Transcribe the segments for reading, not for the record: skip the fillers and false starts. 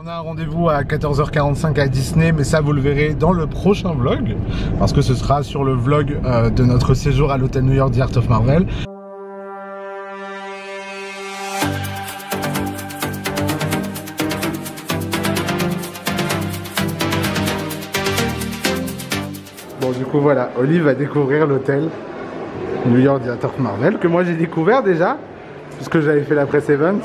On a un rendez-vous à 14h45 à Disney, mais ça vous le verrez dans le prochain vlog, parce que ce sera sur le vlog de notre séjour à l'hôtel New York The Art of Marvel. Bon, du coup voilà, Olive va découvrir l'hôtel New York The Art of Marvel, que moi j'ai découvert déjà, puisque j'avais fait la press event.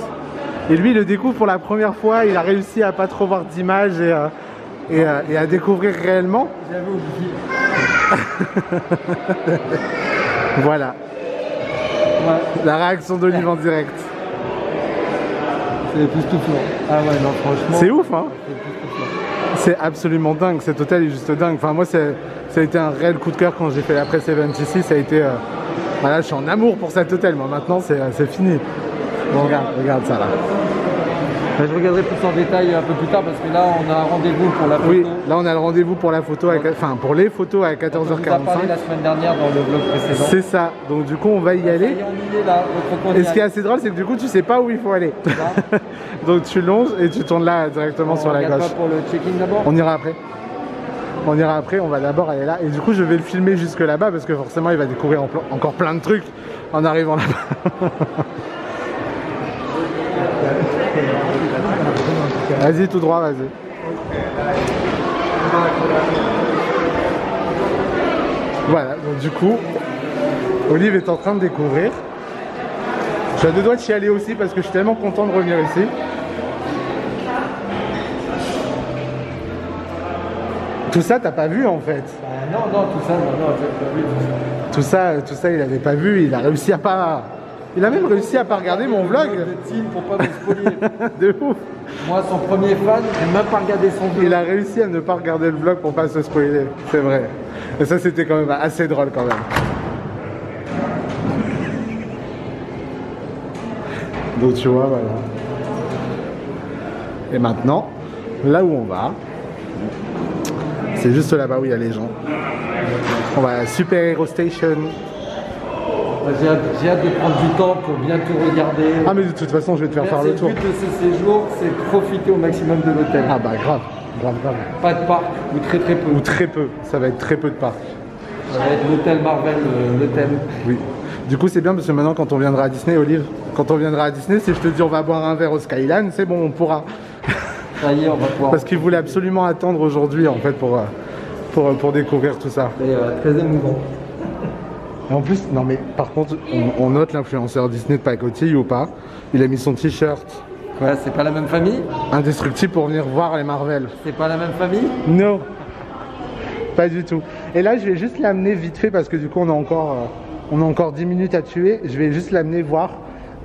Et lui, il le découvre pour la première fois, il a réussi à pas trop voir d'images et à découvrir réellement. J'avais oublié. Voilà. Ouais. La réaction d'Olive en direct. C'est époustouflant. Ah ouais, non, franchement. C'est ouf, hein? C'est époustouflant. C'est absolument dingue, cet hôtel est juste dingue. Enfin, moi, ça a été un réel coup de cœur quand j'ai fait la press event ici. Ça a été. Voilà, je suis en amour pour cet hôtel, moi maintenant, c'est fini. Bon, regarde ça là. Ben, je regarderai plus en détail un peu plus tard parce que là on a un rendez-vous pour la photo. Oui, là on a le rendez-vous pour la photo, enfin pour les photos à 14h45. On vous a parlé la semaine dernière dans le vlog précédent. C'est ça, donc du coup on va y aller. Et on y est là, et ce qui est assez drôle, c'est que du coup tu sais pas où il faut aller. Donc tu longes et tu tournes là directement sur la gauche. Pas pour le check-in d'abord. On ira après. On ira après, on va d'abord aller là. Et du coup je vais le filmer jusque là-bas parce que forcément il va découvrir encore plein de trucs en arrivant là-bas. Vas-y, tout droit, vas-y. Voilà, donc du coup, Olive est en train de découvrir. Je suis à deux doigts de chialer aussi parce que je suis tellement content de revenir ici. Tout ça, t'as pas vu en fait. Non, tout ça, j'ai pas vu tout ça, il avait pas vu. Il a réussi à pas. Il a même réussi à pas regarder mon vlog. Pour pas me spoiler. De ouf. Moi, son premier fan, j'ai même pas regardé son vlog. Il a réussi à ne pas regarder le vlog pour pas se spoiler. C'est vrai. Et ça, c'était quand même assez drôle quand même. Donc tu vois, voilà. Et maintenant, là où on va, c'est juste là-bas où il y a les gens. On va à la Super Hero Station. J'ai hâte de prendre du temps pour bien tout regarder. Ah mais de toute façon je vais te faire le tour. Le but de ce séjour, c'est profiter au maximum de l'hôtel. Ah bah grave. Pas de parc, ou très peu. Ou très peu, ça va être très peu de parcs. Ça va être l'hôtel Marvel, le thème. Oui. Du coup c'est bien parce que maintenant quand on viendra à Disney, Olive, quand on viendra à Disney, si je te dis on va boire un verre au Skyline, c'est bon, on pourra. Ça y est, on va pouvoir. Parce qu'il voulait absolument attendre aujourd'hui en fait pour découvrir tout ça. C'est très émouvant. Et en plus, non mais par contre, on note l'influenceur Disney de pacotille ou pas. Il a mis son t-shirt. Ouais, c'est pas la même famille? Indestructible pour venir voir les Marvel. C'est pas la même famille? Non. Pas du tout. Et là, je vais juste l'amener vite fait parce que du coup, on a encore 10 minutes à tuer. Je vais juste l'amener voir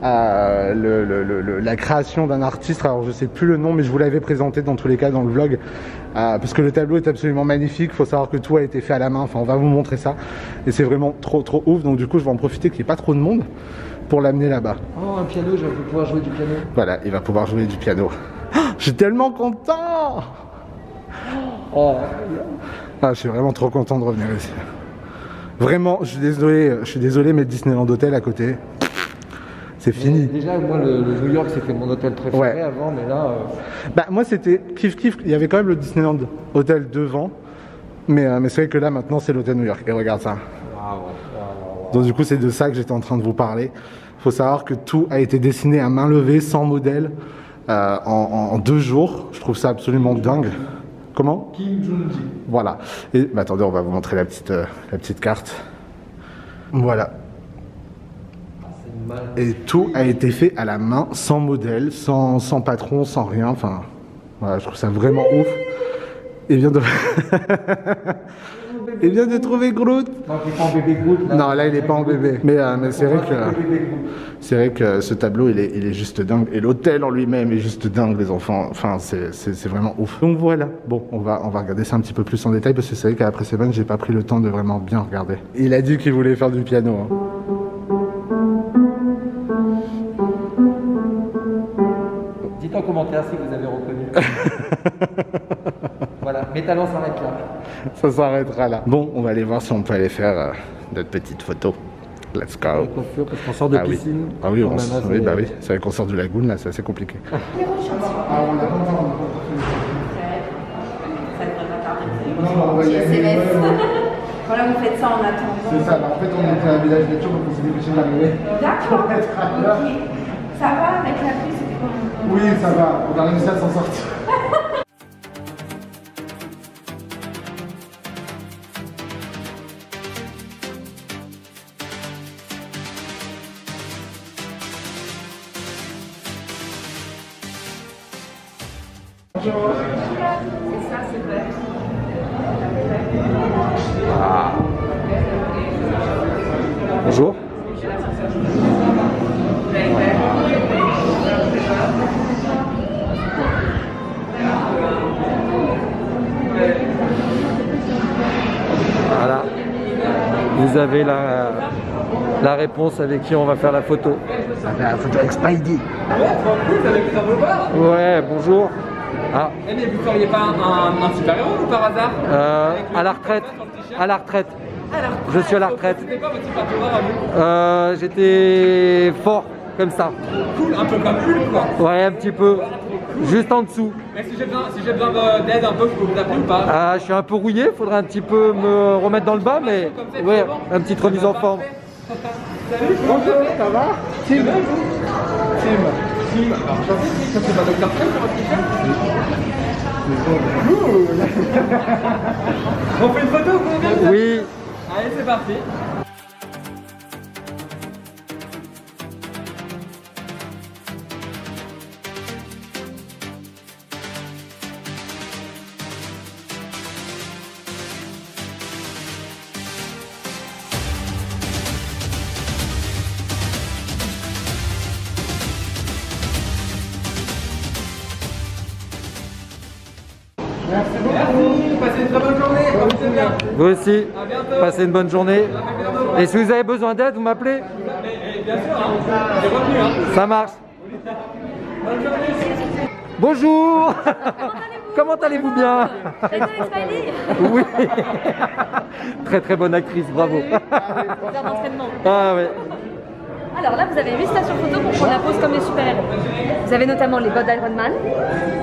la création d'un artiste. Alors, je sais plus le nom, mais je vous l'avais présenté dans tous les cas dans le vlog. Parce que le tableau est absolument magnifique. Il faut savoir que tout a été fait à la main. Enfin, on va vous montrer ça. Et c'est vraiment trop ouf. Donc, du coup, je vais en profiter qu'il n'y ait pas trop de monde pour l'amener là-bas. Oh, un piano, je vais pouvoir jouer du piano. Voilà, il va pouvoir jouer du piano. Je suis tellement content! Oh. Ah, je suis vraiment trop content de revenir ici. Vraiment, je suis désolé, mais Disneyland Hotel à côté, c'est fini. Déjà, moi, le New York, c'était mon hôtel préféré avant, mais là... Bah, moi, c'était kiff. Il y avait quand même le Disneyland Hotel devant, mais c'est vrai que là, maintenant, c'est l'hôtel New York. Et regarde ça. Wow. Donc, du coup, c'est de ça que j'étais en train de vous parler. Il faut savoir que tout a été dessiné à main levée, sans modèle, en 2 jours. Je trouve ça absolument dingue. Comment? Kim Jong-ji. Voilà. Et bah, attendez, on va vous montrer la petite carte. Voilà. Et tout a été fait à la main, sans modèle, sans patron, sans rien. Enfin, voilà, je trouve ça vraiment ouf. Et vient de... Il vient de trouver Groot. Non, il est pas en bébé Groot. Là. Non, là, il est pas en bébé. Mais c'est vrai que ce tableau, il est juste dingue. Et l'hôtel en lui-même est juste dingue, les enfants. Enfin, c'est vraiment ouf. Donc voilà. Bon, on va regarder ça un petit peu plus en détail parce que c'est vrai qu'à la press event, j'ai pas pris le temps de vraiment bien regarder. Il a dit qu'il voulait faire du piano. Hein. Dites en commentaire si vous avez reconnu. Voilà, mes talents s'arrêtent là. Ça s'arrêtera là. Bon, on va aller voir si on peut aller faire notre petite photo. Let's go. Parce qu'on sort de piscine. Oui. Ah oui, oui, bah oui. C'est vrai qu'on sort du lagoon là, c'est assez compliqué. SMS. Voilà, vous faites ça en attendant. C'est ça, en fait on était à un village nature donc on s'est dépêché d'arriver. D'accord. Ok. Ça va avec la pluie, c'était comment? Oui, ça va, on a réussi à s'en sortir. Bonjour. C'est ça, c'est vrai. Ah. Bonjour. Voilà. Vous avez la réponse avec qui on va faire la photo. La photo avec Spidey. Ouais, bonjour. Ah, Eh mais vous feriez pas un super-héros ou par hasard à la retraite. À la retraite. Je suis à la retraite. C'était quoi votre super-pouvoir à vous? J'étais fort comme ça. Cool, un peu comme Hulk quoi. Ouais, un petit peu. Juste en dessous. Mais si j'ai besoin d'aide un peu, je peux vous appeler ou pas? Je suis un peu rouillé, faudrait un petit peu me remettre dans le bas, mais ouais, une petite remise en forme. Salut, Bonjour, ça va? Tim. Tim. Tim, ça c'est pas Dr. Strange sur votre t-shirt? On fait une photo ou combien? Oui. Allez, c'est parti. Merci beaucoup. Passez une très bonne journée, profitez bien. Vous aussi. À bientôt. Passez une bonne journée. Et si vous avez besoin d'aide, vous m'appelez. Et bien sûr, hein, j'ai retenu. Hein. Ça marche. Bonne journée. Bonjour. Comment allez-vous bien? Oui. Très très bonne actrice, bravo. Heures d'entraînement. Ah ouais. Alors là, vous avez 8 stations photo pour prendre la pose comme les super-héros. Vous avez notamment les bottes d'Iron Man,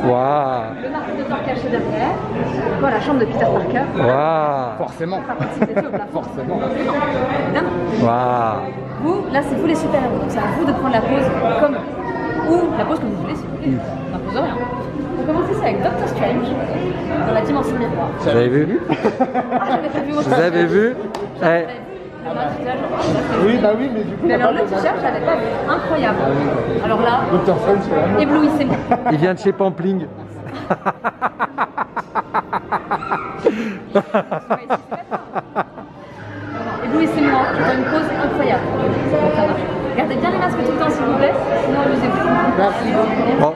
Waouh. le marteau de Thor caché derrière, quoi, la chambre de Peter Parker. Waouh. Forcément. Enfin, participer au plafond. Forcément. Évidemment. Waouh. Vous, là, c'est vous les super-héros. Donc c'est à vous de prendre la pose comme ou la pose que vous voulez si vous voulez. On n'impose rien. On commence ici avec Doctor Strange dans la dimension miroir. Vous avez vu? Ah, j'avais pas vu votre Vous avez vu? Eh, le maquillage, genre, Oui, bah oui, mais du coup. mais alors le t-shirt, j'avais pas vu. Incroyable. Alors là, Dr. Strange, c'est vraiment. éblouissez-moi. il vient de chez Pampling. Éblouissez-moi, dans une pose incroyable. Ça marche. Gardez bien les masques tout le temps s'il vous plaît, sinon amusez-vous. Merci beaucoup. Bon.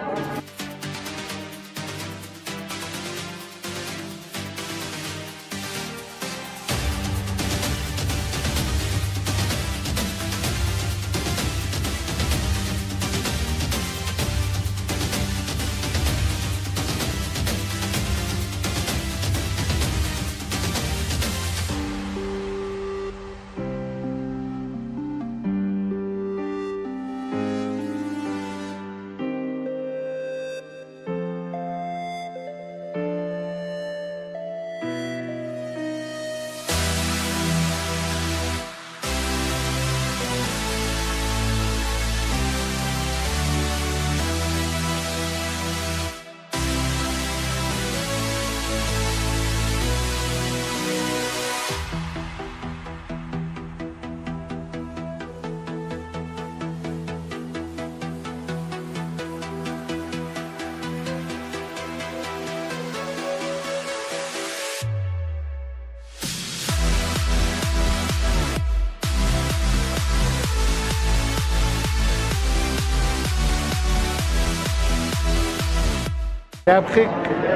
Et après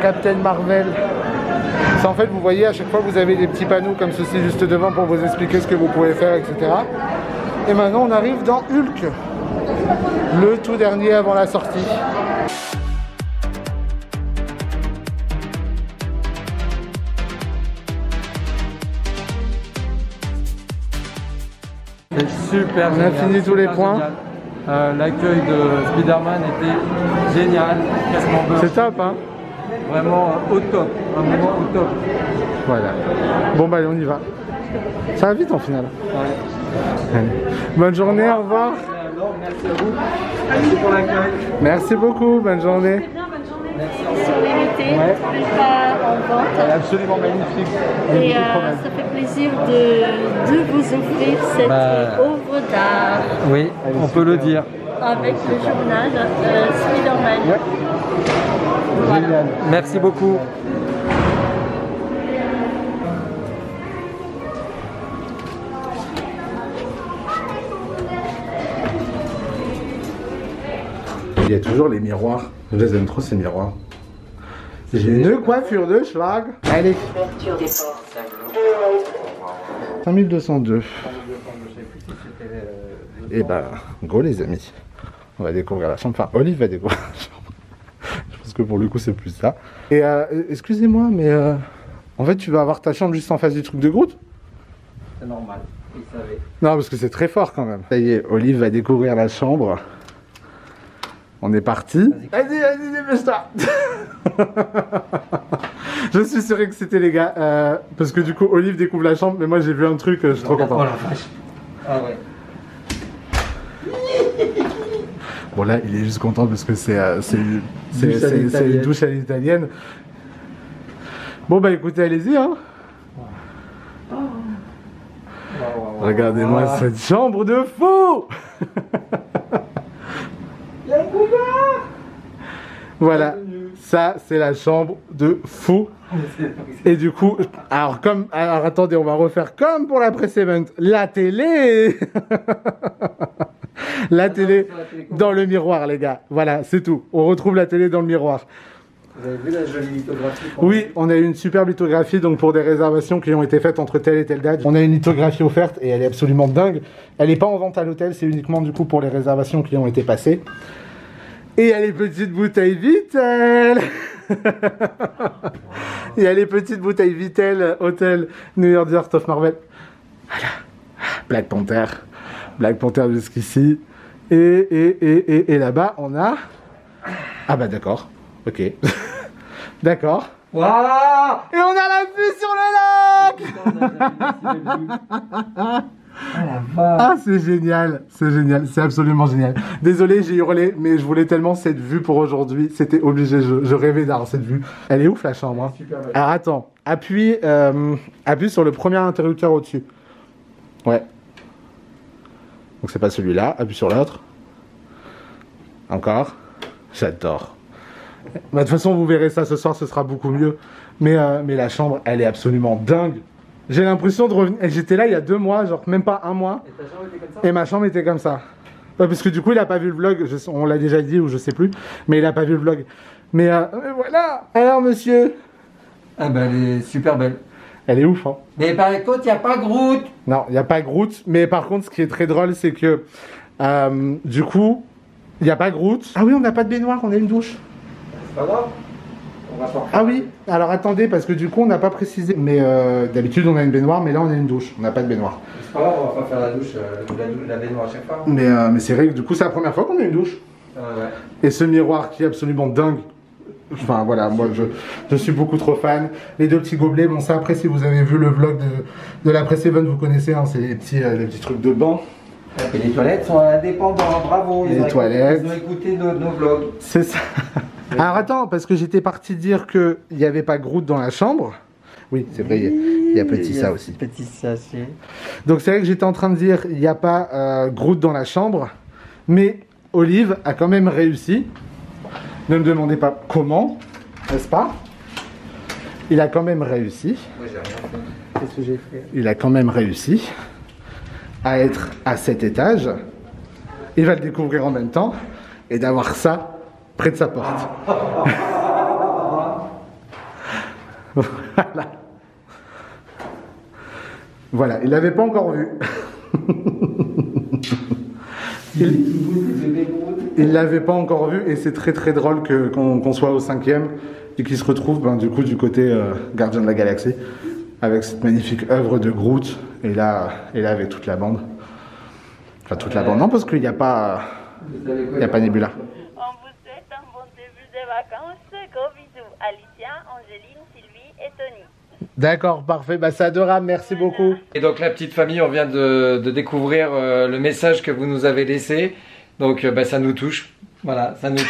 Captain Marvel, ça, en fait vous voyez à chaque fois vous avez des petits panneaux comme ceci juste devant pour vous expliquer ce que vous pouvez faire, etc. Et maintenant on arrive dans Hulk, le tout dernier avant la sortie. C'est super. On a fini tous les points. L'accueil de Spider-Man était génial. Quasiment bluff. C'est top, hein? Vraiment au top, un moment au top. Voilà. Bon bah allez, on y va. Ça va vite en final. Ouais. Allez. Bonne journée, au revoir. Alors, merci à vous. Merci pour l'accueil. Merci beaucoup, bonne journée. C'est bien, bonne journée. Merci. Sur l'invité, Ouais. pas en vente. Elle est absolument magnifique. Et ça fait plaisir de vous offrir cette œuvre d'art Oui, on peut le dire. avec le journal Spider-Man. Ouais. Génial. Merci beaucoup. Il y a toujours les miroirs. Je les aime trop ces miroirs. J'ai une coiffure de schlag. Allez. 5202. Et bah, go les amis. On va découvrir la chambre. Enfin, Olive va découvrir la chambre. Je pense que pour le coup, c'est plus ça. Et excusez-moi, mais en fait, tu vas avoir ta chambre juste en face du truc de Groot? C'est normal, il savait. Non, parce que c'est très fort quand même. Ça y est, Olive va découvrir la chambre. On est parti. Vas-y, dépêche-toi. Je suis sûr que c'était les gars. Parce que du coup, Olive découvre la chambre, mais moi j'ai vu un truc, je suis trop content. Oh la vache. Ah ouais. Bon là, il est juste content parce que c'est une douche à l'italienne. Bon bah écoutez, allez-y hein. Regardez-moi cette chambre de fou. Voilà, ça c'est la chambre de fou. Et du coup, alors attendez, on va refaire comme pour la précédente, la télé. La télé dans le miroir les gars, voilà c'est tout, on retrouve la télé dans le miroir. Vous avez vu la jolie lithographie? Oui, on a eu une superbe lithographie donc pour des réservations qui ont été faites entre telle et telle date. On a une lithographie offerte et elle est absolument dingue. Elle n'est pas en vente à l'hôtel, c'est uniquement du coup pour les réservations qui ont été passées. Et il y a les petites bouteilles Vittel. Il y a les petites bouteilles Vittel, hôtel New York The Art of Marvel. Voilà, Black Panther. Black Panther jusqu'ici. Et là-bas, on a... Ah bah d'accord, ok. D'accord. Waouh! Et on a la vue sur le lac. Ah la vache! Ah c'est génial, c'est absolument génial. Désolé, j'ai hurlé, mais je voulais tellement cette vue pour aujourd'hui, c'était obligé, je rêvais d'avoir cette vue. Elle est ouf la chambre. Hein. Super belle. Alors attends, appuie sur le premier interrupteur au-dessus. Ouais. Donc c'est pas celui-là, appuie sur l'autre. Encore. J'adore. Bah, de toute façon, vous verrez ça ce soir, ce sera beaucoup mieux. Mais la chambre, elle est absolument dingue. J'ai l'impression de revenir... J'étais là il y a 2 mois, genre même pas 1 mois. Et ta chambre était comme ça? Et ma chambre était comme ça. Ouais, parce que du coup, il a pas vu le vlog. On l'a déjà dit ou je sais plus. Mais il a pas vu le vlog. Mais voilà. Alors, monsieur. Ah bah elle est super belle. Elle est ouf, hein. Mais par contre, il n'y a pas Groot. Non, il n'y a pas Groot. Mais par contre, ce qui est très drôle, c'est que... du coup, il n'y a pas Groot. Ah oui, on n'a pas de baignoire, on a une douche. C'est pas grave. On va s'en Ah oui, alors attendez, parce que du coup, on n'a pas précisé. Mais d'habitude, on a une baignoire, mais là, on a une douche. On n'a pas de baignoire. C'est pas grave, on va pas faire la douche, la baignoire à chaque fois. Mais c'est vrai que du coup, c'est la première fois qu'on a une douche. Ouais. Et ce miroir qui est absolument dingue. Enfin voilà, moi je suis beaucoup trop fan. Les 2 petits gobelets, bon ça après si vous avez vu le vlog de la Press-Even, vous connaissez, hein, c'est les petits trucs de banc. Et les toilettes sont indépendantes, bravo. Les toilettes. Ils ont écouté nos vlogs. C'est ça. Alors attends, parce que j'étais parti dire qu'il n'y avait pas Groot dans la chambre. Oui, c'est vrai, il y a petit ça aussi. Petit sachet. Donc c'est vrai que j'étais en train de dire il n'y a pas Groot dans la chambre, mais Olive a quand même réussi. Ne me demandez pas comment, n'est-ce pas? Il a quand même réussi. Moi j'ai rien fait. Qu'est-ce que j'ai fait? Il a quand même réussi à être à cet étage. Il va le découvrir en même temps et d'avoir ça près de sa porte. Voilà. Voilà, il l'avait pas encore vu. Il l'avait pas encore vu et c'est très très drôle qu'on soit au 5e et qu'il se retrouve du coup du côté Gardien de la Galaxie avec cette magnifique œuvre de Groot et là avec toute la bande. Enfin toute la bande, non parce qu'il n'y a pas Nebula. On vous souhaite un bon début de vacances. Gros bisous. Allez. Lynn, Sylvie et Tony. D'accord, parfait. Bah, c'est adorable, merci beaucoup. Et donc la petite famille, on vient de découvrir le message que vous nous avez laissé. Donc bah, ça nous touche. Voilà, ça nous touche.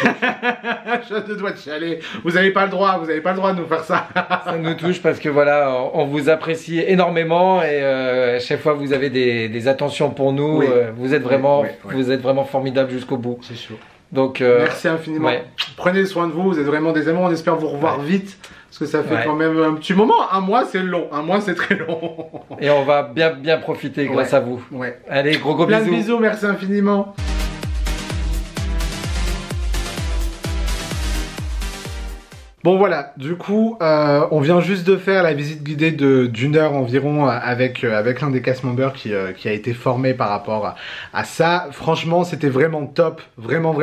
Je te dois de chialer. Vous n'avez pas le droit, de nous faire ça. Ça nous touche parce que voilà, on vous apprécie énormément et chaque fois vous avez des attentions pour nous. Oui. Vous êtes vraiment formidable jusqu'au bout. C'est chaud. Donc merci infiniment. Ouais. Prenez soin de vous, vous êtes vraiment des amours. On espère vous revoir vite. Parce que ça fait quand même un petit moment. Un mois c'est long, un mois c'est très long. Et on va bien profiter grâce à vous. Ouais. Allez, gros bisous. Plein de bisous, merci infiniment. Bon voilà, du coup, on vient juste de faire la visite guidée d'une heure environ avec l'un des cast members qui a été formé par rapport à ça. Franchement, c'était vraiment top, vraiment.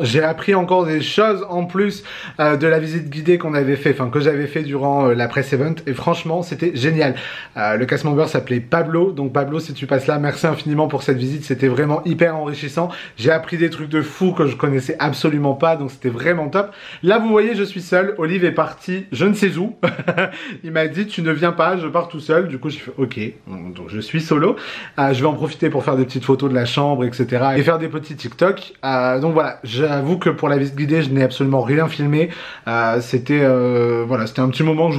J'ai appris encore des choses en plus de la visite guidée qu'on avait fait, enfin que j'avais fait durant la press event. Et franchement, c'était génial. Le cast member s'appelait Pablo, donc Pablo, si tu passes là, merci infiniment pour cette visite. C'était vraiment hyper enrichissant. J'ai appris des trucs de fou que je connaissais absolument pas, donc c'était vraiment top. Là, vous voyez, je suis seul. Olive est parti, je ne sais où. Il m'a dit tu ne viens pas, je pars tout seul. Du coup j'ai fait ok, donc je suis solo. Je vais en profiter pour faire des petites photos de la chambre, etc. et faire des petits TikTok. Donc voilà, j'avoue que pour la visite guidée je n'ai absolument rien filmé. C'était voilà, c'était un petit moment que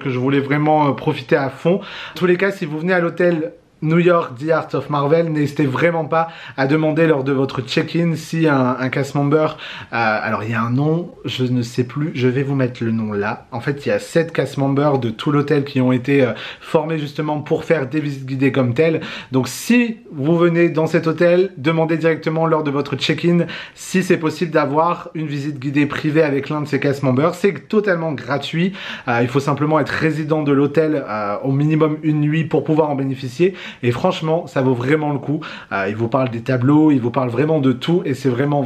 je voulais vraiment profiter à fond. En tous les cas, si vous venez à l'hôtel New York The Art of Marvel, n'hésitez vraiment pas à demander lors de votre check-in si un cast member, alors il y a un nom, je ne sais plus, je vais vous mettre le nom là. En fait il y a 7 cast members de tout l'hôtel qui ont été formés justement pour faire des visites guidées comme telles. Donc si vous venez dans cet hôtel, demandez directement lors de votre check-in si c'est possible d'avoir une visite guidée privée avec l'un de ces cast members. C'est totalement gratuit, il faut simplement être résident de l'hôtel au minimum une nuit pour pouvoir en bénéficier. Et franchement, ça vaut vraiment le coup. Il vous parle des tableaux, il vous parle vraiment de tout et c'est vraiment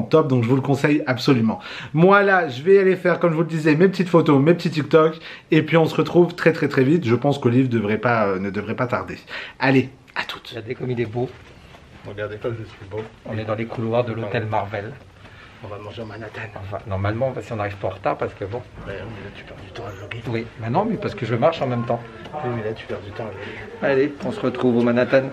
top. Donc je vous le conseille absolument. Moi là, je vais aller faire, comme je vous le disais, mes petites photos, mes petits TikTok. Et puis on se retrouve très vite. Je pense qu'Olive ne devrait pas tarder. Allez, à toutes. Regardez comme il est beau. Regardez comme je suis beau. On est dans les couloirs de l'hôtel Marvel. On va manger au Manhattan. Enfin, normalement, si on n'arrive pas en retard, parce que bon. Ouais, mais là tu perds du temps à vlogger. Oui, mais non, mais parce que je marche en même temps. Oui, mais là tu perds du temps à vlogger. Allez, on se retrouve au Manhattan.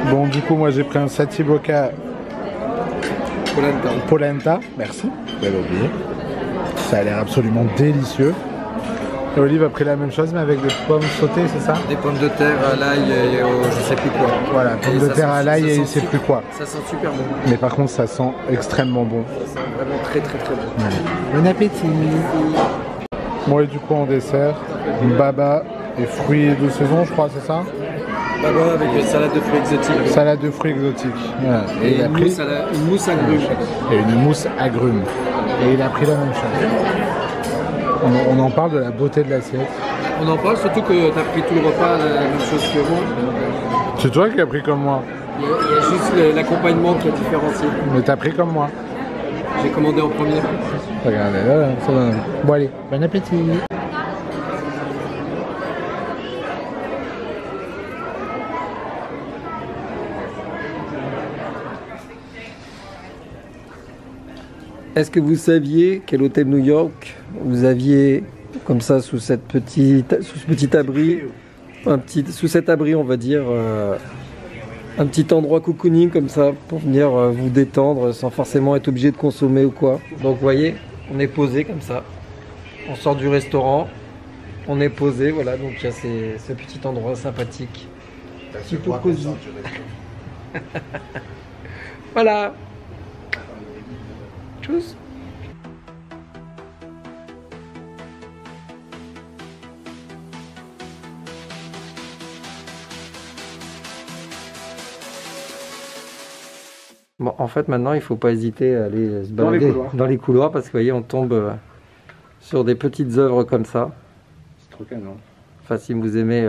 Bon, du coup, moi j'ai pris un Satiboca Polenta, merci, j'avais oublié. Ça a l'air absolument délicieux. Et Olive a pris la même chose mais avec des pommes sautées, c'est ça? Des pommes de terre à l'ail et au je sais plus quoi. Voilà, pommes de terre à l'ail et je sais plus quoi. Ça sent super bon. Mais par contre ça sent extrêmement bon. Ça sent vraiment très bon. Ouais. Bon appétit. Moi et du coup en dessert, baba et fruits de saison je crois, c'est ça? Baba avec une salade de fruits exotiques. Salade de fruits exotiques. Voilà. Et une mousse agrume. Et une mousse agrume. Et il a pris la même chose. On en parle de la beauté de l'assiette. On en parle surtout que tu as pris tout le repas la même chose que moi. C'est toi qui as pris comme moi. Il y a juste l'accompagnement qui est différencié. Mais t'as pris comme moi. J'ai commandé en premier. Regardez, là, ça donne. Bon allez, bon appétit. Est-ce que vous saviez qu'à l'hôtel New York, vous aviez comme ça sous ce petit abri, sous cet abri on va dire, un petit endroit cocooning comme ça pour venir vous détendre sans forcément être obligé de consommer ou quoi. Donc vous voyez, on est posé comme ça. On sort du restaurant, on est posé, voilà, donc il y a ce petit endroit sympathique. Plutôt cosy. Voilà. Tchuss. Bon, en fait, maintenant, il faut pas hésiter à aller se balader dans les couloirs parce que, vous voyez, on tombe sur des petites œuvres comme ça. C'est trop canon. Enfin, si vous aimez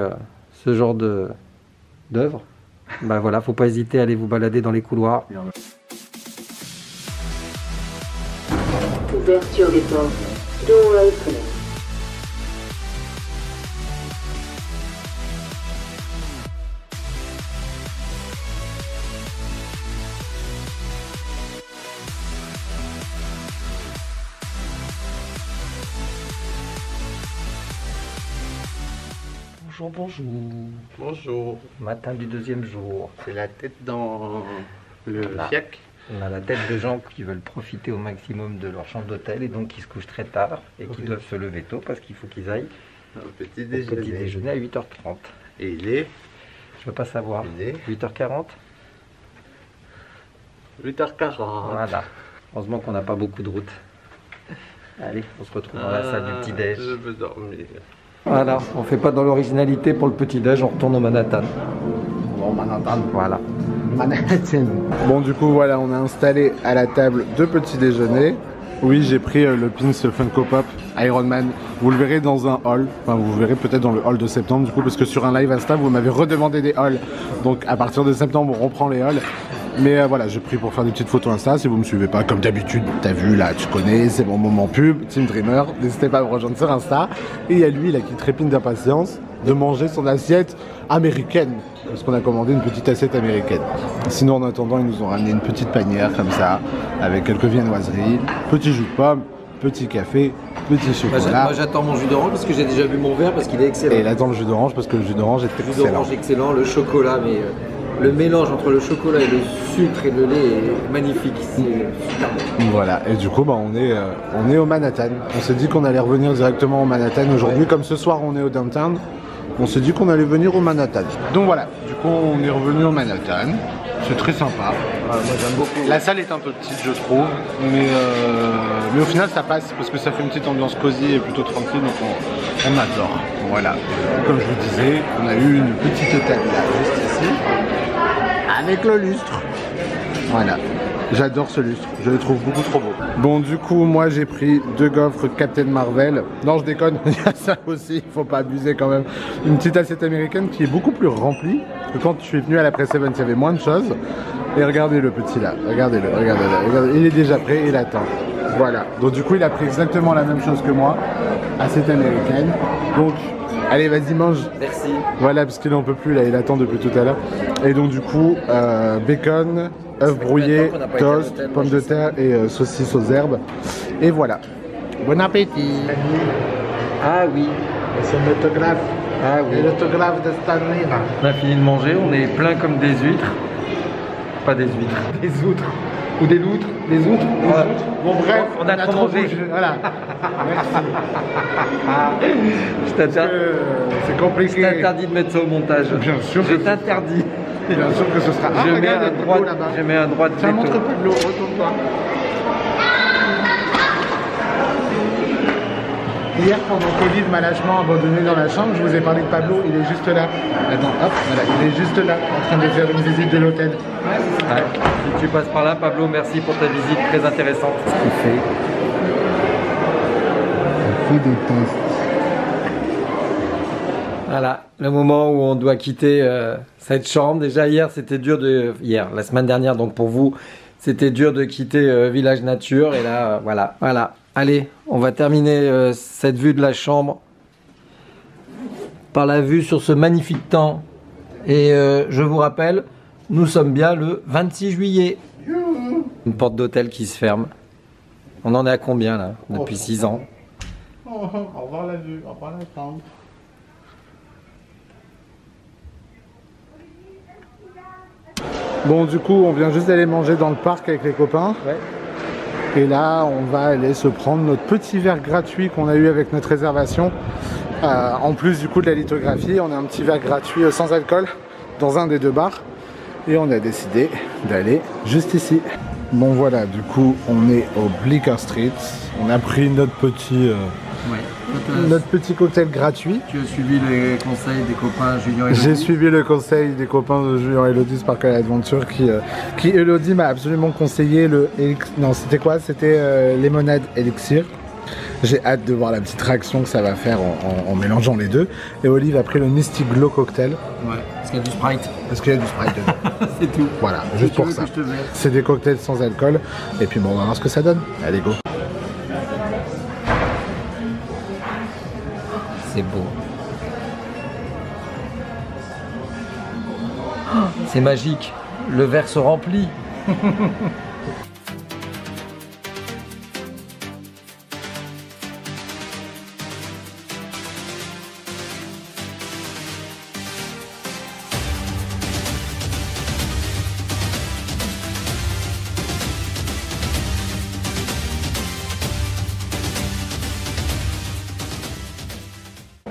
ce genre d'œuvres, bah voilà, faut pas hésiter à aller vous balader dans les couloirs. Ouverture des portes. Door opening. Bonjour, bonjour. Bonjour. Matin du deuxième jour. C'est la tête dans le Voilà. fiac. On a la tête de gens qui veulent profiter au maximum de leur chambre d'hôtel et donc qui se couchent très tard et qui doivent se lever tôt parce qu'il faut qu'ils aillent Un petit au déjeuner. petit déjeuner à 8h30. Et il est Je veux pas savoir. Il est 8h40. 8h40. Voilà. Heureusement qu'on n'a pas beaucoup de route. Allez, on se retrouve dans la salle du petit-déj. Je veux dormir. Voilà, on fait pas dans l'originalité pour le petit-déj, on retourne au Manhattan. Bon, Manhattan. Voilà. Manhattan. Bon, du coup, voilà, on a installé à la table deux petits déjeuners. Oui, j'ai pris le pins Funko Pop Iron Man. Vous le verrez dans un haul. Enfin, vous le verrez peut-être dans le haul de septembre, du coup, parce que sur un live Insta, vous m'avez redemandé des hauls. Donc, à partir de septembre, on reprend les hauls. Mais voilà, j'ai pris pour faire des petites photos Insta. Si vous me suivez pas, comme d'habitude, t'as vu là, tu connais, c'est mon moment pub, Team Dreamer. N'hésitez pas à me rejoindre sur Insta. Et il y a lui là qui trépigne d'impatience de manger son assiette américaine. Parce qu'on a commandé une petite assiette américaine. Sinon, en attendant, ils nous ont ramené une petite panière comme ça, avec quelques viennoiseries, petit jus de pomme, petit café, petit chocolat. Moi j'attends mon jus d'orange parce que j'ai déjà bu mon verre parce qu'il est excellent. Et il attend le jus d'orange parce que le jus d'orange est Le jus excellent. d'orange excellent, le chocolat, mais le mélange entre le chocolat et le sucre et le lait est magnifique. C'est super bon. Voilà, et du coup, bah, on est au Manhattan. On s'est dit qu'on allait revenir directement au Manhattan aujourd'hui. Comme ce soir, on est au downtown. On s'est dit qu'on allait venir au Manhattan. Donc voilà, du coup, on est revenu au Manhattan. C'est très sympa. Moi j'aime beaucoup. La salle est un peu petite, je trouve, mais au final ça passe parce que ça fait une petite ambiance cosy et plutôt tranquille, donc on adore. Voilà. Comme je vous disais, on a eu une petite table là, juste ici, avec le lustre. Voilà. J'adore ce lustre, je le trouve beaucoup trop beau. Bon, du coup, moi j'ai pris deux gaufres Captain Marvel. Non, je déconne, il y a ça aussi, il faut pas abuser quand même. Une petite assiette américaine qui est beaucoup plus remplie que quand je suis venu à la Press Event, il y avait moins de choses. Et regardez le petit là, regardez-le, regardez-le. Il est déjà prêt, il attend. Voilà, donc du coup, il a pris exactement la même chose que moi, assiette américaine. Donc, allez, vas-y, mange. Merci. Voilà, parce qu'il n'en peut plus là, il attend depuis tout à l'heure. Et donc du coup, bacon, œufs brouillés, qu'on n'a pas été à toast, l'hôtel, pommes de terre et saucisses aux herbes. Et voilà. Bon appétit. Ah oui. C'est l'autographe. Ah oui. L'autographe de Stanley. On a fini de manger, on est plein comme des huîtres. Pas des huîtres. Les outres. Ou des loutres. Des outres. Voilà. Bon bref, on a trop mangé. bougé. Voilà. Merci. Je t'interdis. C'est compliqué. Je t'interdis de mettre ça au montage. Bien sûr que Je c'est- t'interdis. Bien sûr que ce sera. Je mets regarde, il y a un Pablo droit. là-bas. Je mets un droit de Tiens, veto. montre Pablo, retourne-toi. Hier, pendant Covid, malheureusement abandonné dans la chambre, je vous ai parlé de Pablo, il est juste là. Attends, hop, voilà, il est juste là, en train de faire une visite de l'hôtel. Ouais. Si tu passes par là, Pablo, merci pour ta visite très intéressante. Ce qu'il fait. Il fait des tests. Voilà, le moment où on doit quitter cette chambre. Déjà hier, c'était dur de... la semaine dernière, donc pour vous, c'était dur de quitter Village Nature. Et là, voilà. Allez, on va terminer cette vue de la chambre par la vue sur ce magnifique temps. Et je vous rappelle, nous sommes bien le 26 juillet. Une porte d'hôtel qui se ferme. On en est à combien là, depuis 6 ans? Au revoir la vue, au revoir la chambre. Bon, du coup, on vient juste d'aller manger dans le parc avec les copains. Ouais. Et là, on va aller se prendre notre petit verre gratuit qu'on a eu avec notre réservation. En plus du coup de la lithographie, on a un petit verre gratuit sans alcool dans un des deux bars. Et on a décidé d'aller juste ici. Bon voilà, du coup, on est au Bleecker Street. On a pris notre petit Ouais. notre petit cocktail gratuit. Tu as suivi les conseils des copains Julien et Elodie? J'ai suivi le conseil des copains de Julien et Elodie Sparkle Adventure qui Elodie m'a absolument conseillé le... Non, c'était quoi? C'était Lemonade Elixir. J'ai hâte de voir la petite réaction que ça va faire en mélangeant les deux. Et Olive a pris le Mystic Glow Cocktail. Ouais, parce qu'il y a du Sprite. Parce qu'il y a du Sprite dedans. C'est tout. Voilà, juste pour ça. C'est des cocktails sans alcool. Et puis bon, on va voir ce que ça donne. Allez, go. C'est beau. Oh, c'est magique. Le verre se remplit.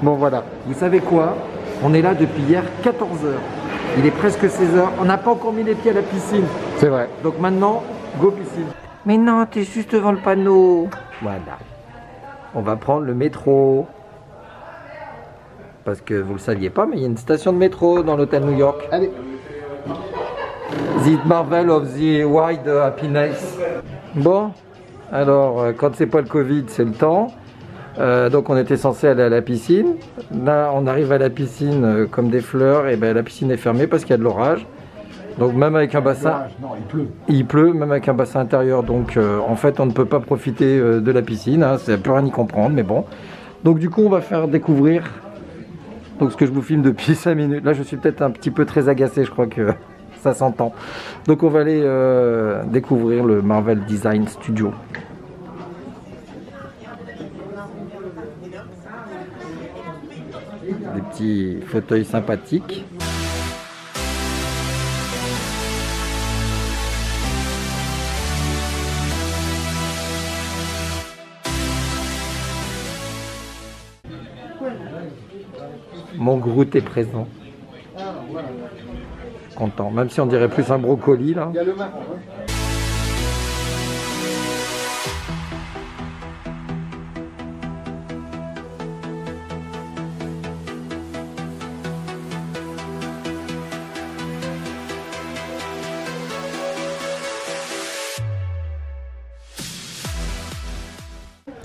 Bon voilà, vous savez quoi? On est là depuis hier 14 h. Il est presque 16 h. On n'a pas encore mis les pieds à la piscine. C'est vrai. Donc maintenant, go piscine. Mais non, t'es juste devant le panneau. Voilà. On va prendre le métro. Parce que vous le saviez pas, mais il y a une station de métro dans l'hôtel New York. Allez. The Marvel of the Wide Happiness. Bon, alors quand c'est pas le Covid, c'est le temps. Donc on était censé aller à la piscine. Là on arrive à la piscine comme des fleurs, et ben la piscine est fermée parce qu'il y a de l'orage. Donc même avec un bassin, Non, il pleut. il pleut, même avec un bassin intérieur. Donc en fait on ne peut pas profiter de la piscine, hein, c'est plus rien y comprendre, mais bon. Donc du coup on va faire découvrir donc ce que je vous filme depuis 5 minutes. Là je suis peut-être un petit peu très agacé, je crois que ça s'entend. Donc on va aller découvrir le Marvel Design Studio. Des petits fauteuils sympathiques. Mon Groot est présent. Content, même si on dirait plus un brocoli là. Il y a le marron.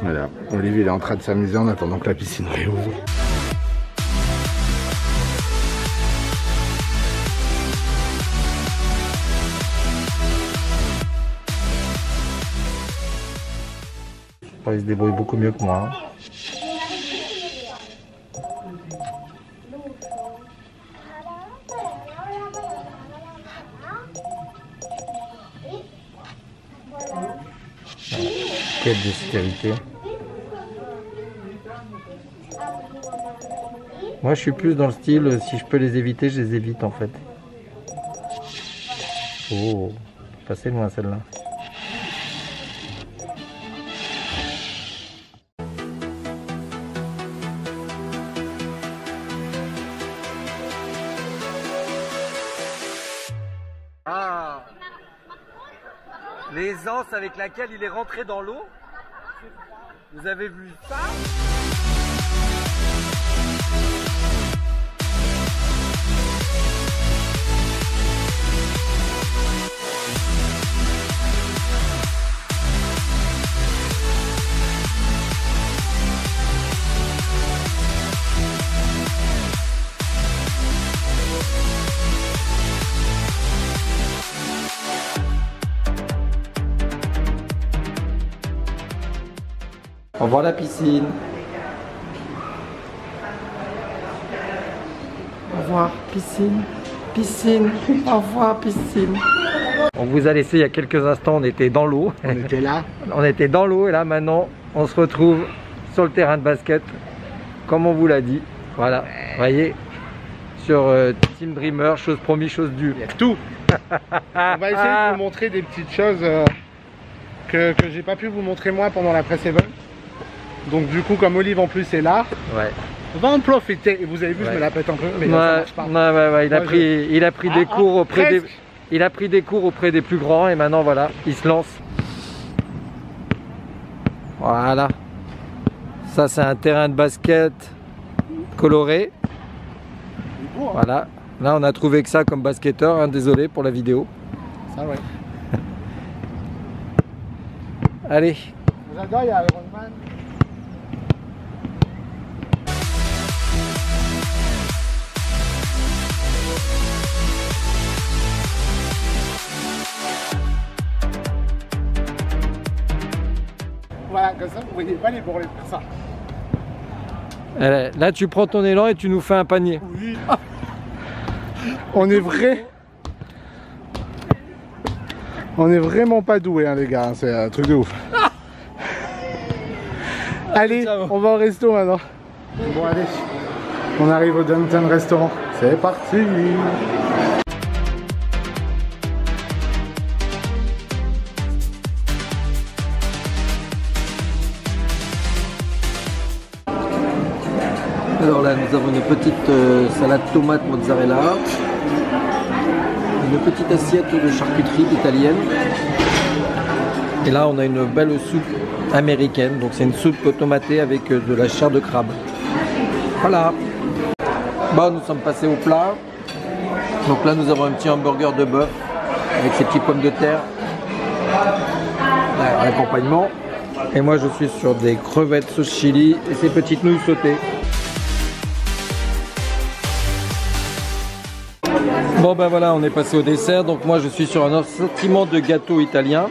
Voilà, Olivier il est en train de s'amuser en attendant que la piscine réouvre. Il se débrouille beaucoup mieux que moi. Quelle dextérité. Moi je suis plus dans le style, si je peux les éviter, je les évite en fait. Oh, passez loin celle-là. Ah, l'aisance avec laquelle il est rentré dans l'eau. Vous avez vu ça? Au revoir la piscine. Au revoir piscine. Piscine. Au revoir piscine. On vous a laissé il y a quelques instants, on était dans l'eau. On était là. On était dans l'eau et là maintenant on se retrouve sur le terrain de basket. Comme on vous l'a dit. Voilà. Vous voyez, sur Team Dreamer, chose promise, chose due. Il y a tout. On va essayer de vous montrer des petites choses que j'ai pas pu vous montrer moi pendant la pré-7. Donc du coup, comme Olive en plus est là, Ouais. on va en profiter. Et vous avez vu, je me la pète un peu, mais là, ça marche pas. Ouais, il a pris des cours auprès des... Il a pris des cours auprès des plus grands et maintenant voilà, il se lance. Voilà. Ça, c'est un terrain de basket coloré. Voilà. Là, on a trouvé que ça comme basketteur. Hein. Désolé pour la vidéo. Ça, ouais. Allez. J'adore, il y a Iron Man. Voilà, comme ça, vous voyez pas les bourrelets pour ça. Allez, là, tu prends ton élan et tu nous fais un panier. Oui. On est vrai. On est vraiment pas doué, hein, les gars. C'est un truc de ouf. Allez, on va au resto maintenant. Bon, allez. On arrive au Downtown Restaurant. C'est parti. Alors là, nous avons une petite salade tomate mozzarella, une petite assiette de charcuterie italienne. Et là, on a une belle soupe américaine. Donc c'est une soupe tomatée avec de la chair de crabe. Voilà. Bon, nous sommes passés au plat. Donc là, nous avons un petit hamburger de bœuf avec ses petites pommes de terre, l'accompagnement. Et moi, je suis sur des crevettes sauce chili et ces petites nouilles sautées. Bon ben voilà, on est passé au dessert. Donc moi, je suis sur un assortiment de gâteaux italiens.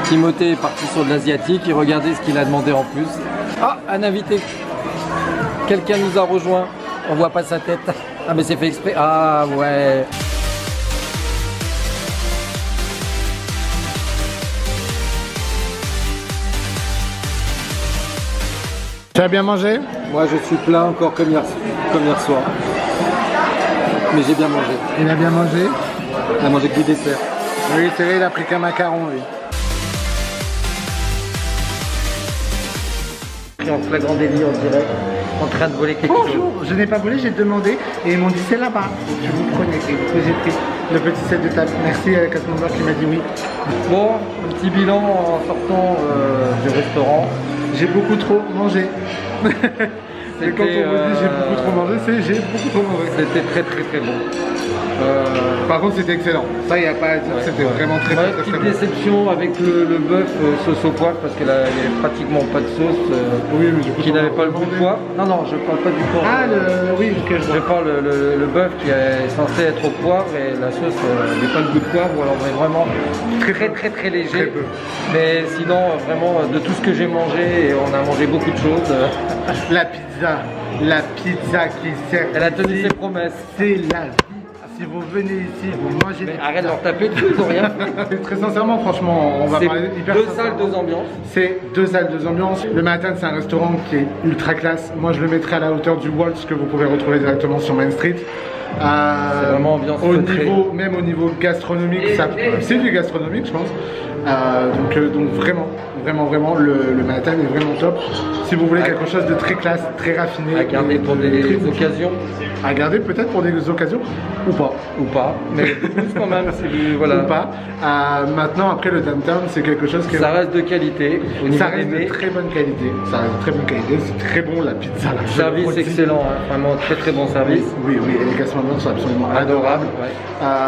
Timothée est parti sur de l'asiatique et regardez ce qu'il a demandé en plus. Ah, un invité. Quelqu'un nous a rejoint. On voit pas sa tête. Ah mais c'est fait exprès. Ah ouais. Tu as bien mangé? Moi je suis plein encore comme hier soir. Mais j'ai bien mangé. Il a bien mangé? Il a mangé que du dessert. Oui, c'est vrai, il a pris qu'un macaron, lui. En flagrant délit, on dirait, en train de voler quelque chose. Bonjour, je n'ai pas volé, j'ai demandé et ils m'ont dit c'est là-bas. Je vous prenais et j'ai pris le petit set de table. Merci à Casmonder qui m'a dit oui. Bon, un petit bilan en sortant du restaurant. J'ai beaucoup trop mangé. Et quand on me dit j'ai beaucoup trop mangé, c'est j'ai beaucoup trop mangé. C'était très très très bon. Par contre, c'était excellent. Ça, il n'y a pas à dire, c'était vraiment très très petite très bon. déception avec le bœuf sauce au poivre parce qu'il n'y avait pratiquement pas de sauce. Oui, mais du coup, qui n'avait pas le goût de poivre. Non, non, je parle pas du porc. Ah, oui, ok, je vois. Je parle le bœuf qui est censé être au poivre et la sauce n'est pas le goût de poivre, ou alors on est vraiment très léger. Très peu. Mais sinon, vraiment, de tout ce que j'ai mangé, et on a mangé beaucoup de choses. La pizza qui sert. Elle a tenu ses promesses. C'est la vie. Si vous venez ici, vous mangez. Mais arrête de leur taper dessus, ils ont rien fait. Très sincèrement, franchement, on va parler hyper deux sincèrement. salles, deux ambiances. C'est deux salles, deux ambiances. Le Manhattan, c'est un restaurant qui est ultra classe. Moi, je le mettrai à la hauteur du Waltz que vous pouvez retrouver directement sur Main Street. C'est vraiment ambiance même au niveau gastronomique, c'est du gastronomique, je pense. Donc vraiment, le Manhattan est vraiment top. Si vous voulez quelque chose de très classe, très raffiné. À garder pour des occasions. À garder peut-être pour des occasions ou pas. Ou pas, mais plus quand même. Voilà. Ou pas. Maintenant, après le downtown, c'est quelque chose qui ça reste de qualité. Ça reste de très bonne qualité. Ça reste de très bonne qualité. C'est très bon la pizza. Le service excellent, hein. Vraiment très bon service. Oui, et les Casmender sont absolument adorables. Ouais.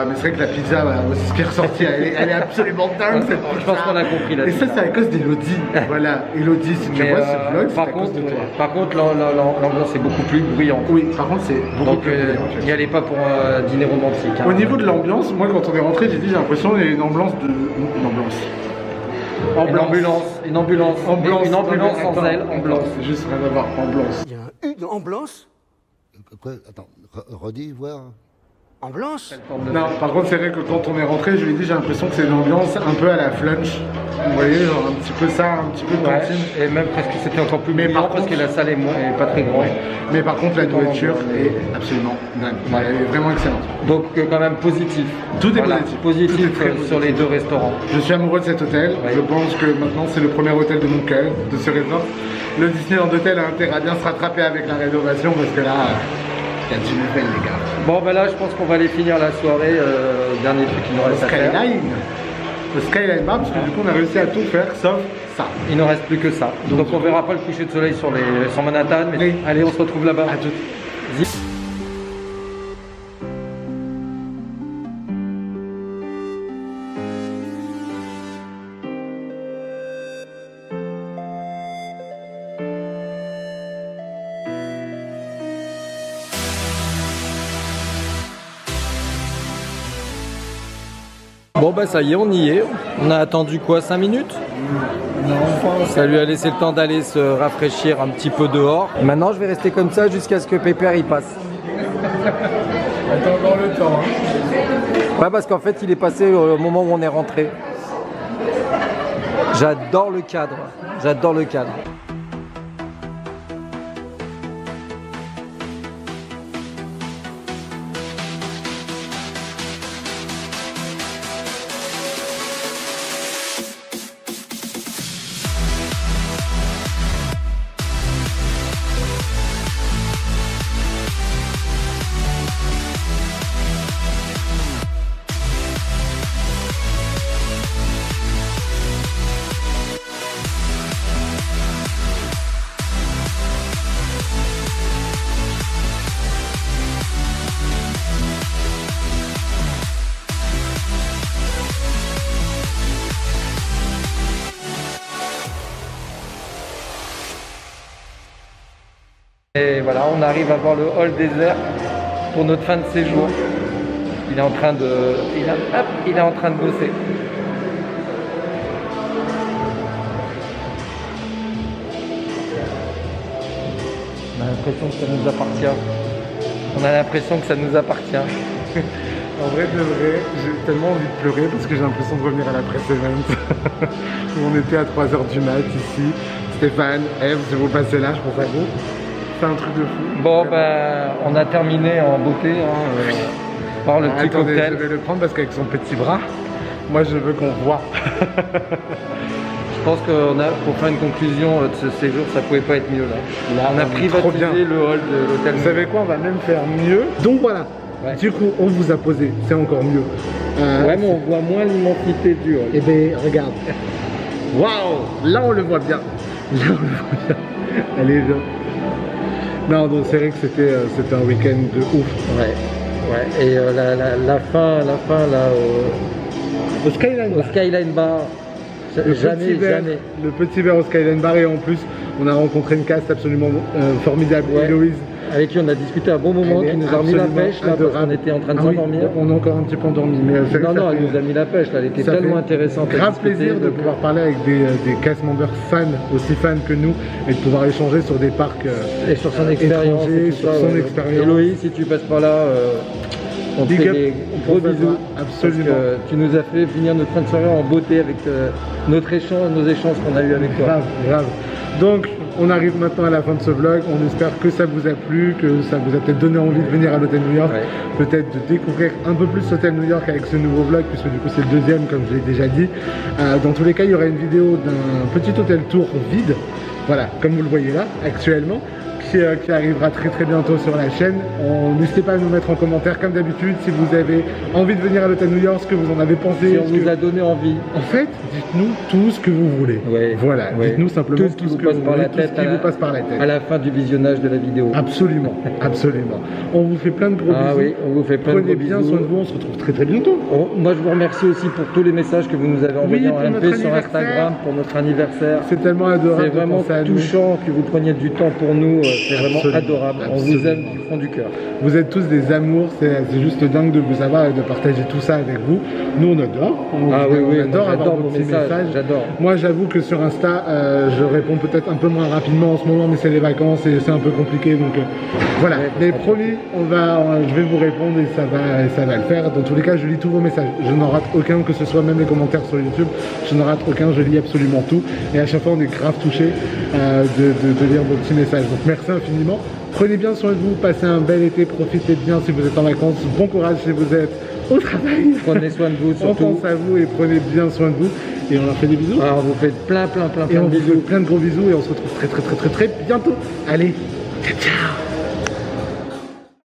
Mais c'est vrai que la pizza, c'est ce qui est ressorti. Elle est absolument dingue cette pizza. Je pense qu'on a compris là. Et ça, c'est à cause d'Elodie. Voilà, Elodie, si tu vois ce vlog, c'est à cause de toi. Par contre, l'ambiance est beaucoup plus bruyante. Oui, par contre, c'est beaucoup plus bruyant. N'y allez pas pour un dîner romantique. Hein. Au niveau de l'ambiance, moi quand on est rentré, j'ai dit j'ai l'impression qu'il y a une ambulance. Une ambulance sans aile, ambulance. C'est juste rien à voir, ambulance. Il y a une ambulance. Quoi? Attends, redis, voir. Ambulance? Non, par contre, c'est vrai que quand on est rentré, je lui ai dit j'ai l'impression que c'est une ambiance un peu à la flunch. Vous voyez, genre un petit peu ça, un petit peu de cantine. Et même presque c'était encore plus bruyant parce que la salle est pas très grande. Mais par contre, la nourriture est absolument dingue. Elle est vraiment excellente. Donc quand même positif. Tout est positif sur les deux restaurants. Je suis amoureux de cet hôtel. Je pense que maintenant c'est le premier hôtel de mon cœur, de ce resort. Le Disneyland Hotel a intérêt à bien se rattraper avec la rénovation parce que là, il y a du level, les gars. Bon, ben là, je pense qu'on va aller finir la soirée. Dernier truc qui nous reste à faire. Le Skyline Bar, parce que du coup, on a réussi à tout faire sauf Ça. Il ne reste plus que ça. Donc on verra pas le coucher de soleil sur Manhattan, mais oui. Allez, on se retrouve là-bas. À toutes. Bon bah ça y est, on y est. On a attendu quoi, 5 minutes? Non. Ça lui a laissé le temps d'aller se rafraîchir un petit peu dehors. Et maintenant je vais rester comme ça jusqu'à ce que Pépère y passe. Attends encore le temps. Hein. Ouais, parce qu'en fait il est passé au moment où on est rentré. J'adore le cadre. J'adore le cadre. Et voilà, on arrive à voir le hall désert pour notre fin de séjour. Il est en train de, il est en train de bosser. On a l'impression que ça nous appartient. On a l'impression que ça nous appartient. En vrai de vrai, j'ai tellement envie de pleurer parce que j'ai l'impression de revenir à la pré-event où on était à 3h du mat ici. Stéphane, Eve, si vous passez là, je pense à vous. C'est un truc de fou. Bon ben, on a terminé en beauté par le petit cocktail. Je vais le prendre parce qu'avec son petit bras, moi je veux qu'on voit. Je pense qu'on a, pour faire une conclusion de ce séjour, ça pouvait pas être mieux là. On a privatisé le hall de l'hôtel. Vous savez quoi, on va même faire mieux. Donc voilà. Ouais. Du coup, on vous a posé, c'est encore mieux. Ouais, mais on voit moins l'immensité du hall. Eh ben, regarde. Waouh, là on le voit bien. Là on le voit bien. Allez, viens. Non, donc c'est vrai que c'était un week-end de ouf. Ouais, ouais. Et la fin là au Skyline Bar. Jamais. Le petit verre au Skyline Bar, et en plus on a rencontré une cast absolument formidable, ouais. Héloïse. Avec qui on a discuté un bon moment, qui nous a remis la pêche là, parce qu'on était en train de s'endormir. Oui, on est encore un petit peu endormi, mais non, elle nous a mis la pêche là, elle était tellement intéressante. Grave plaisir de pouvoir parler avec des cast members fans, aussi fans que nous, et de pouvoir échanger sur des parcs et sur son expérience. Héloïse, si tu passes par là, on te fait des gros bisous. Absolument. Parce que tu nous as fait finir notre fin de soirée en beauté avec nos échanges qu'on a eu avec toi. Grave. Donc, on arrive maintenant à la fin de ce vlog. On espère que ça vous a plu, que ça vous a peut-être donné envie de venir à l'hôtel New York, ouais. Peut-être de découvrir un peu plus l'hôtel New York avec ce nouveau vlog, puisque du coup c'est le deuxième, comme je l'ai déjà dit. Dans tous les cas, il y aura une vidéo d'un petit hôtel tour vide, voilà, comme vous le voyez là, actuellement, qui arrivera très bientôt sur la chaîne. N'hésitez pas à nous mettre en commentaire comme d'habitude si vous avez envie de venir à l'hôtel New York, ce que vous en avez pensé. Si on vous a donné envie. En fait, dites-nous tout ce que vous voulez. Ouais, voilà, dites-nous simplement tout ce qui vous passe par la tête à la fin du visionnage de la vidéo. Absolument, absolument. On vous fait plein de gros bisous. Oui, on vous fait plein de gros bisous. Prenez bien soin de vous, on se retrouve très bientôt. Moi je vous remercie aussi pour tous les messages que vous nous avez envoyés en MP sur Instagram pour notre anniversaire. C'est tellement adorable. C'est vraiment touchant que vous preniez du temps pour nous. C'est vraiment adorable. On vous aime du fond du cœur. Vous êtes tous des amours, c'est juste dingue de vous avoir et de partager tout ça avec vous. Nous on adore. On adore avoir vos petits messages. J'adore. Moi j'avoue que sur Insta, je réponds peut-être un peu moins rapidement en ce moment, mais c'est les vacances et c'est un peu compliqué. Donc voilà. Mais promis, je vais vous répondre et ça va le faire. Dans tous les cas, je lis tous vos messages. Je n'en rate aucun, que ce soit même les commentaires sur YouTube. Je n'en rate aucun, je lis absolument tout. Et à chaque fois, on est grave touché de lire vos petits messages. Donc merci infiniment. Prenez bien soin de vous, passez un bel été, profitez bien si vous êtes en vacances, bon courage si vous êtes au travail. Prenez soin de vous surtout. On pense à vous et prenez bien soin de vous. Et on leur fait des bisous. Alors, on vous fait plein de bisous. Plein de gros bisous et on se retrouve très bientôt. Allez, ciao.